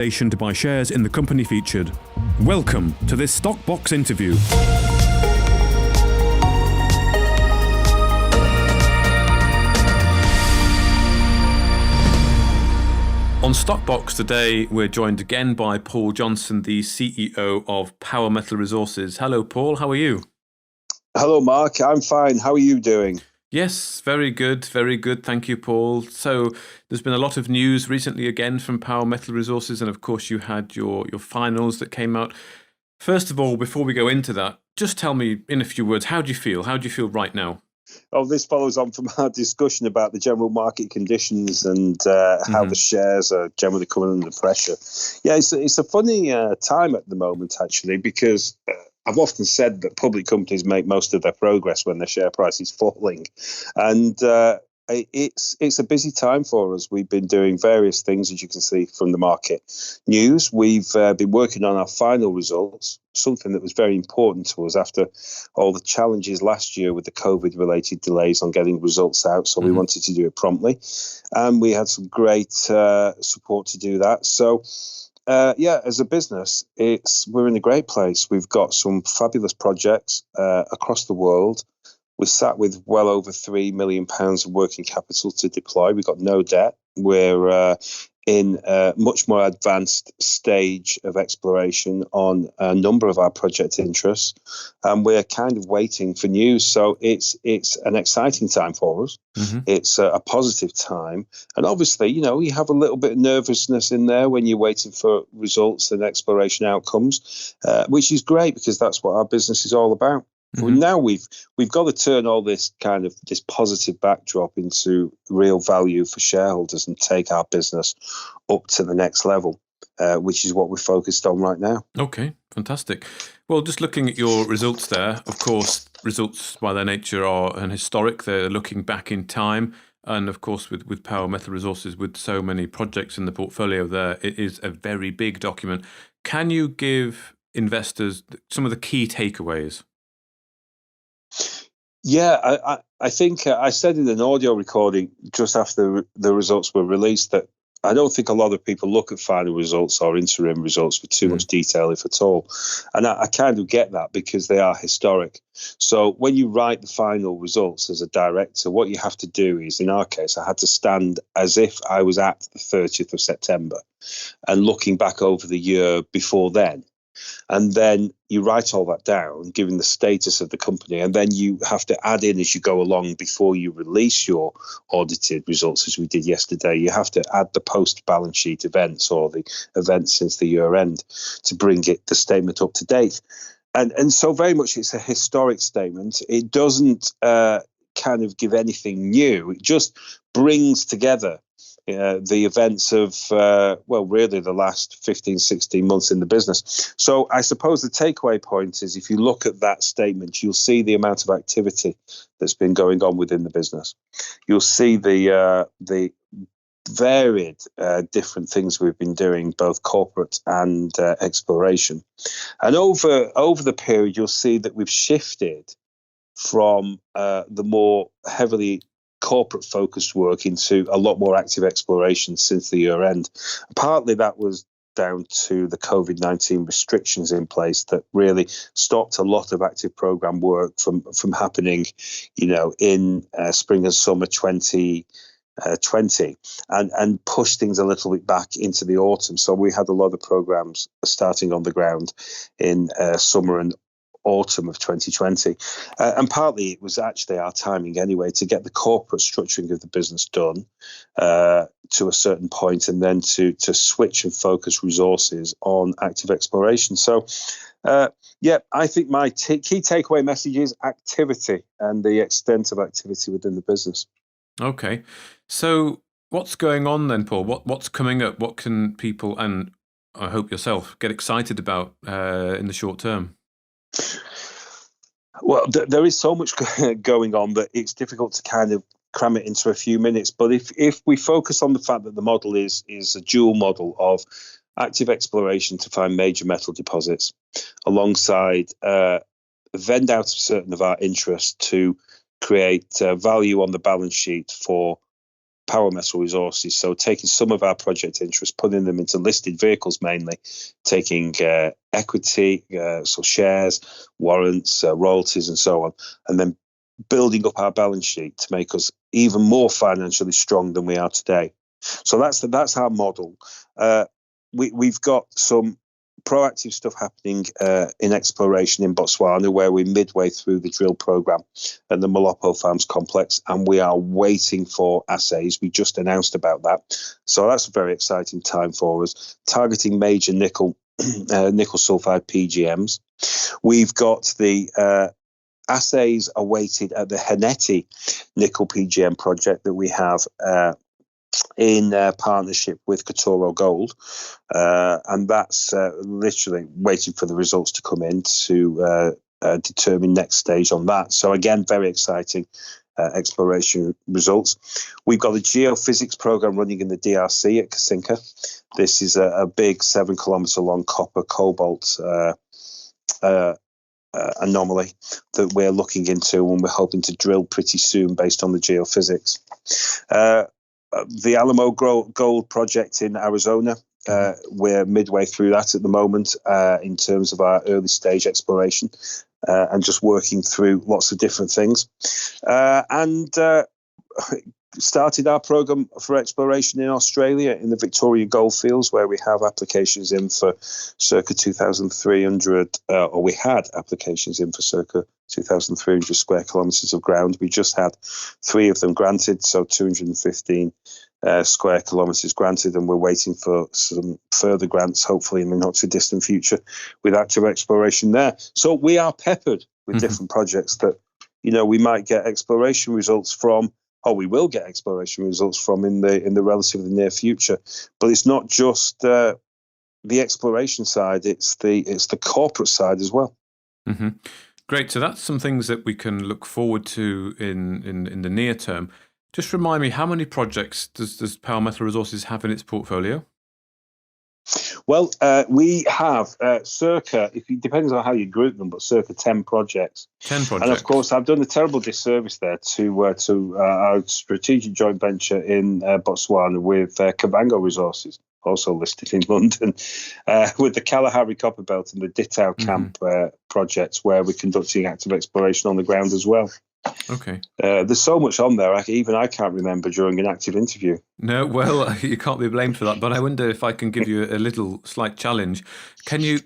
To buy shares in the company featured. Welcome to this Stockbox interview. On Stockbox today, we're joined again by Paul Johnson, the CEO of Power Metal Resources. Hello, Paul. How are you? Hello, Mark. I'm fine. How are you doing? Yes, very good. Very good. Thank you, Paul. So there's been a lot of news recently again from Power Metal Resources. And of course, you had your finals that came out. First of all, before we go into that, just tell me in a few words, how do you feel? How do you feel right now? Oh, this follows on from our discussion about the general market conditions and how the shares are generally coming under pressure. Yeah, it's a funny time at the moment, actually, because I've often said that public companies make most of their progress when their share price is falling. And it's a busy time for us. We've been doing various things, as you can see from the market news. We've been working on our final results, something that was very important to us after all the challenges last year with the COVID-related delays on getting results out. So we wanted to do it promptly. And we had some great support to do that. So as a business, we're in a great place. We've got some fabulous projects across the world. We sat with well over £3 million of working capital to deploy. We've got no debt. We're in a much more advanced stage of exploration on a number of our project interests, and we're kind of waiting for news. So it's an exciting time for us. It's a positive time, and obviously, you have a little bit of nervousness in there when you're waiting for results and exploration outcomes, which is great because that's what our business is all about. Now we've got to turn all this positive backdrop into real value for shareholders and take our business up to the next level, which is what we're focused on right now. Okay, fantastic. Well, just looking at your results there, of course, results by their nature are an historic. They're looking back in time. And of course, with Power Metal Resources, with so many projects in the portfolio there, it is a very big document. Can you give investors some of the key takeaways? Yeah, I think I said in an audio recording just after the results were released that I don't think a lot of people look at final results or interim results with too much detail, if at all. And I kind of get that because they are historic. So when you write the final results as a director, what you have to do is, in our case, I had to stand as if I was at the 30th of September and looking back over the year before then. And then you write all that down, given the status of the company, and then you have to add in as you go along before you release your audited results, as we did yesterday. You have to add the post-balance sheet events or the events since the year end to bring the statement up to date. And so very much it's a historic statement. It doesn't kind of give anything new. It just brings together the events of, really the last 15, 16 months in the business. So I suppose the takeaway point is if you look at that statement, you'll see the amount of activity that's been going on within the business. You'll see the varied different things we've been doing, both corporate and exploration. And over the period, you'll see that we've shifted from the more heavily corporate focused work into a lot more active exploration since the year end. Partly that was down to the COVID-19 restrictions in place that really stopped a lot of active program work from happening, in spring and summer 2020 and pushed things a little bit back into the autumn. So we had a lot of programs starting on the ground in summer and autumn of 2020. And partly it was actually our timing anyway to get the corporate structuring of the business done to a certain point and then to switch and focus resources on active exploration. So, I think my key takeaway message is activity and the extent of activity within the business. Okay. So what's going on then, Paul? What's coming up? What can people, and I hope yourself, get excited about in the short term? Well, there is so much going on that it's difficult to kind of cram it into a few minutes. But if we focus on the fact that the model is a dual model of active exploration to find major metal deposits alongside vend out of certain of our interests to create value on the balance sheet for Power Metal Resources. So taking some of our project interests, putting them into listed vehicles mainly, taking equity, so shares, warrants, royalties, and so on, and then building up our balance sheet to make us even more financially strong than we are today. So that's our model. We've got some proactive stuff happening in exploration in Botswana, where we're midway through the drill program at the Malopo Farms complex, and we are waiting for assays. We just announced about that, so that's a very exciting time for us. Targeting major nickel nickel sulfide PGMs. We've got the assays awaited at the Heneti nickel PGM project that we have in partnership with Katoro Gold, and that's literally waiting for the results to come in to determine next stage on that. So again, very exciting exploration results. We've got the geophysics program running in the DRC at Kasinka. This is a big 7 kilometre long copper cobalt anomaly that we're looking into, and we're hoping to drill pretty soon based on the geophysics. The Alamo Gold project in Arizona, we're midway through that at the moment in terms of our early stage exploration, and just working through lots of different things. And started our program for exploration in Australia in the Victoria Goldfields, where we have applications in for circa 2,300, or we had applications in for circa 2,300 square kilometres of ground. We just had 3 of them granted, so 215 square kilometres granted, and we're waiting for some further grants, hopefully in the not too distant future, with active exploration there. So we are peppered with different projects that, we might get exploration results from, or we will get exploration results from in the relatively near future. But it's not just the exploration side; it's the corporate side as well. Mm-hmm. Great. So that's some things that we can look forward to in the near term. Just remind me, how many projects does Power Metal Resources have in its portfolio? Well, we have circa, it depends on how you group them, but circa 10 projects. 10 projects. And of course, I've done a terrible disservice there to our strategic joint venture in Botswana with Kavango Resources, also listed in London, with the Kalahari Copper Belt and the Ditau Camp projects, where we're conducting active exploration on the ground as well. Okay. There's so much on there, I can't remember during an active interview. No, well, you can't be blamed for that. But I wonder if I can give you a little slight challenge. Can you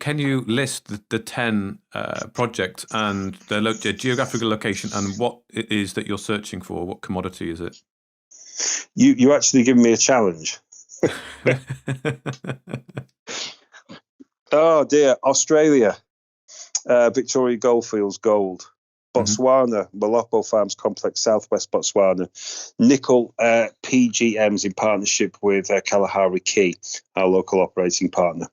list the 10 projects and their geographical location and what it is that you're searching for? What commodity is it? You actually giving me a challenge. Oh dear. Australia, Victoria Goldfields Gold. Botswana, Malopo Farms Complex, Southwest Botswana, nickel PGMs in partnership with Kalahari Key, our local operating partner.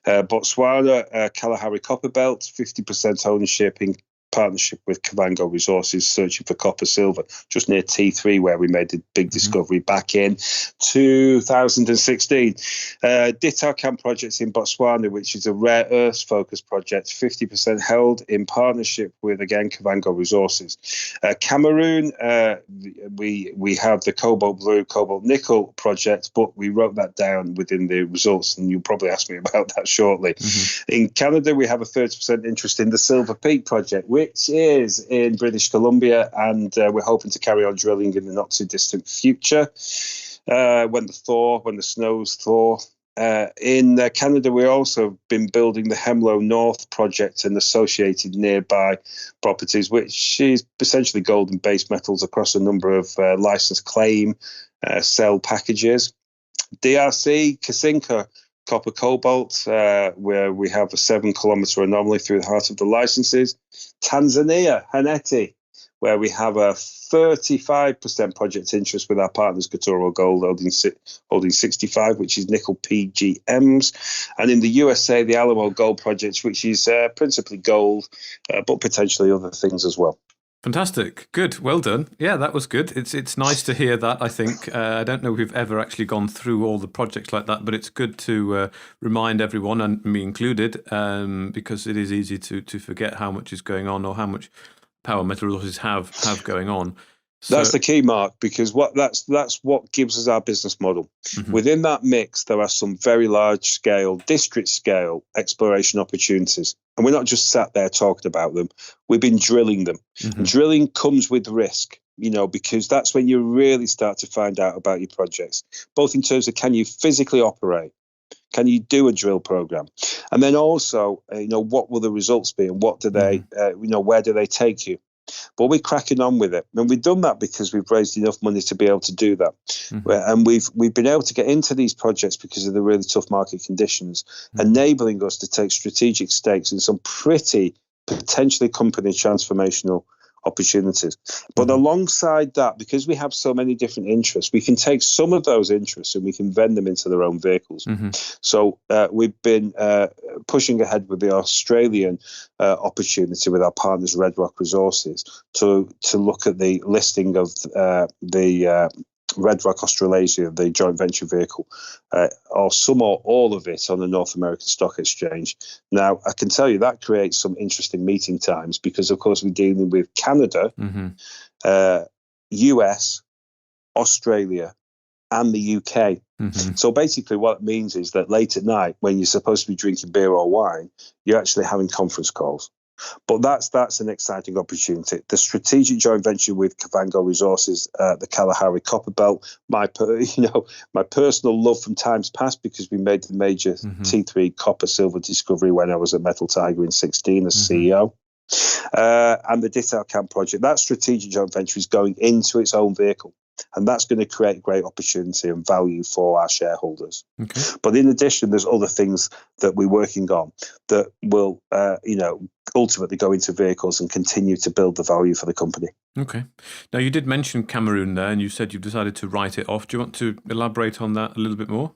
Botswana, Kalahari Copper Belt, 50% ownership in partnership with Kavango Resources, searching for copper silver just near T3, where we made the big discovery back in 2016. Ditau Camp projects in Botswana, which is a rare earths focused project, 50% held in partnership with, again, Kavango Resources. Cameroon, we have the Cobalt Blue, Cobalt Nickel project, but we wrote that down within the results, and you'll probably ask me about that shortly. In Canada, we have a 30% interest in the Silver Peak project, which is in British Columbia, and we're hoping to carry on drilling in the not too distant future when the snows thaw. In Canada, we've also been building the Hemlo North project and associated nearby properties, which is essentially gold and base metals across a number of licensed claim sell packages. DRC, Kasinka, Copper Cobalt, where we have a 7 kilometre anomaly through the heart of the licenses. Tanzania, Heneti, where we have a 35% project interest with our partners, Katoro Gold, holding 65, which is nickel PGMs. And in the USA, the Alamo Gold project, which is principally gold, but potentially other things as well. Fantastic. Good. Well done. Yeah, that was good. It's nice to hear that, I think. I don't know if we've ever actually gone through all the projects like that, but it's good to remind everyone, and me included, because it is easy to forget how much is going on or how much Power Metal Resources have going on. That's the key, Mark, because that's what gives us our business model. Mm-hmm. Within that mix, there are some very large scale, district scale exploration opportunities. And we're not just sat there talking about them. We've been drilling them. Mm-hmm. And drilling comes with risk, because that's when you really start to find out about your projects, both in terms of can you physically operate? Can you do a drill program? And then also, what will the results be and what do they, where do they take you? But we're cracking on with it, and we've done that because we've raised enough money to be able to do that. Mm-hmm. And we've been able to get into these projects because of the really tough market conditions, enabling us to take strategic stakes in some pretty potentially company transformational opportunities. But alongside that, because we have so many different interests, we can take some of those interests and we can vend them into their own vehicles. Mm-hmm. So we've been pushing ahead with the Australian opportunity with our partners Red Rock Resources to look at the listing of the Red Rock Australasia, the joint venture vehicle, or some or all of it on the North American Stock Exchange. Now, I can tell you that creates some interesting meeting times because, of course, we're dealing with Canada, US, Australia, and the UK. Mm-hmm. So basically what it means is that late at night, when you're supposed to be drinking beer or wine, you're actually having conference calls. But that's an exciting opportunity. The strategic joint venture with Kavango Resources, the Kalahari Copper Belt, my personal love from times past because we made the major T3 copper silver discovery when I was at Metal Tiger in 2016 as CEO. And the Detail Camp project, that strategic joint venture is going into its own vehicle. And that's going to create great opportunity and value for our shareholders. Okay. But in addition, there's other things that we're working on that will, ultimately go into vehicles and continue to build the value for the company. Okay. Now, you did mention Cameroon there, and you said you've decided to write it off. Do you want to elaborate on that a little bit more?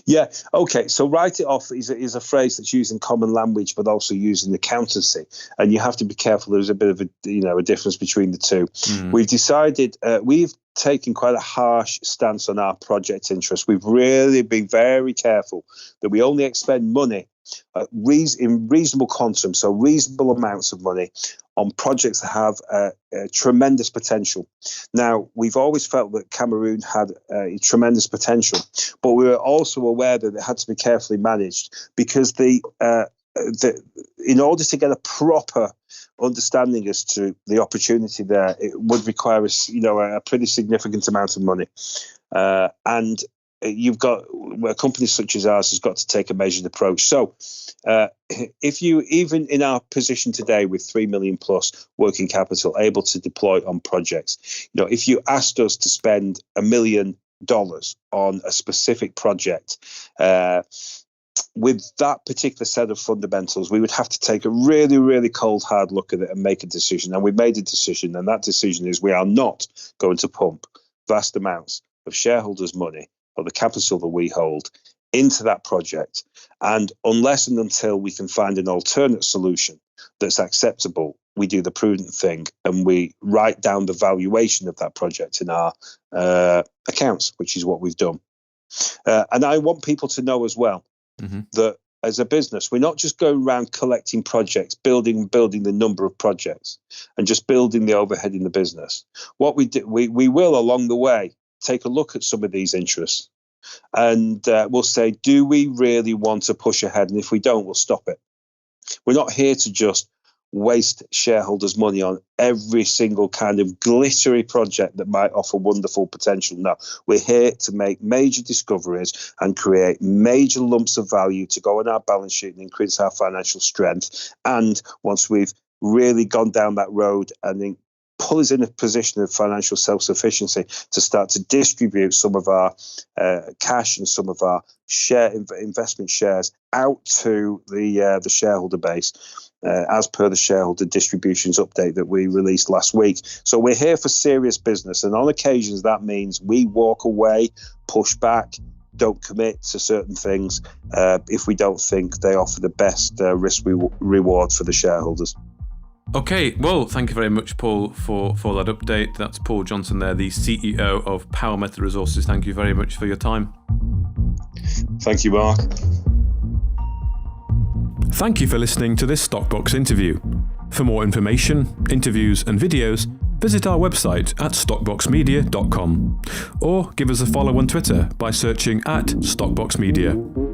Yeah. Okay. So write it off is a phrase that's used in common language, but also used in accountancy. And you have to be careful. There's a bit of a difference between the two. We've decided, we've taken quite a harsh stance on our project interest. We've really been very careful that we only expend money in reasonable quantum, so reasonable amounts of money on projects that have tremendous potential. Now, we've always felt that Cameroon had tremendous potential, but we were also aware that it had to be carefully managed because in order to get a proper understanding as to the opportunity there, it would require a pretty significant amount of money. And you've got companies such as ours has got to take a measured approach. So if you, even in our position today with 3 million plus working capital able to deploy on projects, if you asked us to spend $1 million on a specific project, with that particular set of fundamentals, we would have to take a really, really cold, hard look at it and make a decision. And we made a decision, and that decision is we are not going to pump vast amounts of shareholders' money or the capital that we hold into that project. And unless and until we can find an alternate solution that's acceptable, we do the prudent thing and we write down the valuation of that project in our accounts, which is what we've done. And I want people to know as well that as a business, we're not just going around collecting projects, building the number of projects and just building the overhead in the business. What we do, we will along the way take a look at some of these interests and we'll say, do we really want to push ahead? And if we don't, we'll stop it. We're not here to just waste shareholders' money on every single kind of glittery project that might offer wonderful potential. No, we're here to make major discoveries and create major lumps of value to go on our balance sheet and increase our financial strength. And once we've really gone down that road and then pull us in a position of financial self-sufficiency to start to distribute some of our cash and some of our investment shares out to the shareholder base, as per the shareholder distributions update that we released last week. So we're here for serious business, and on occasions that means we walk away, push back, don't commit to certain things if we don't think they offer the best risk reward for the shareholders. Okay, well, thank you very much, Paul, for that update. That's Paul Johnson there, the CEO of Power Metal Resources. Thank you very much for your time. Thank you, Mark. Thank you for listening to this Stockbox interview. For more information, interviews and videos, visit our website at stockboxmedia.com or give us a follow on Twitter by searching @StockboxMedia.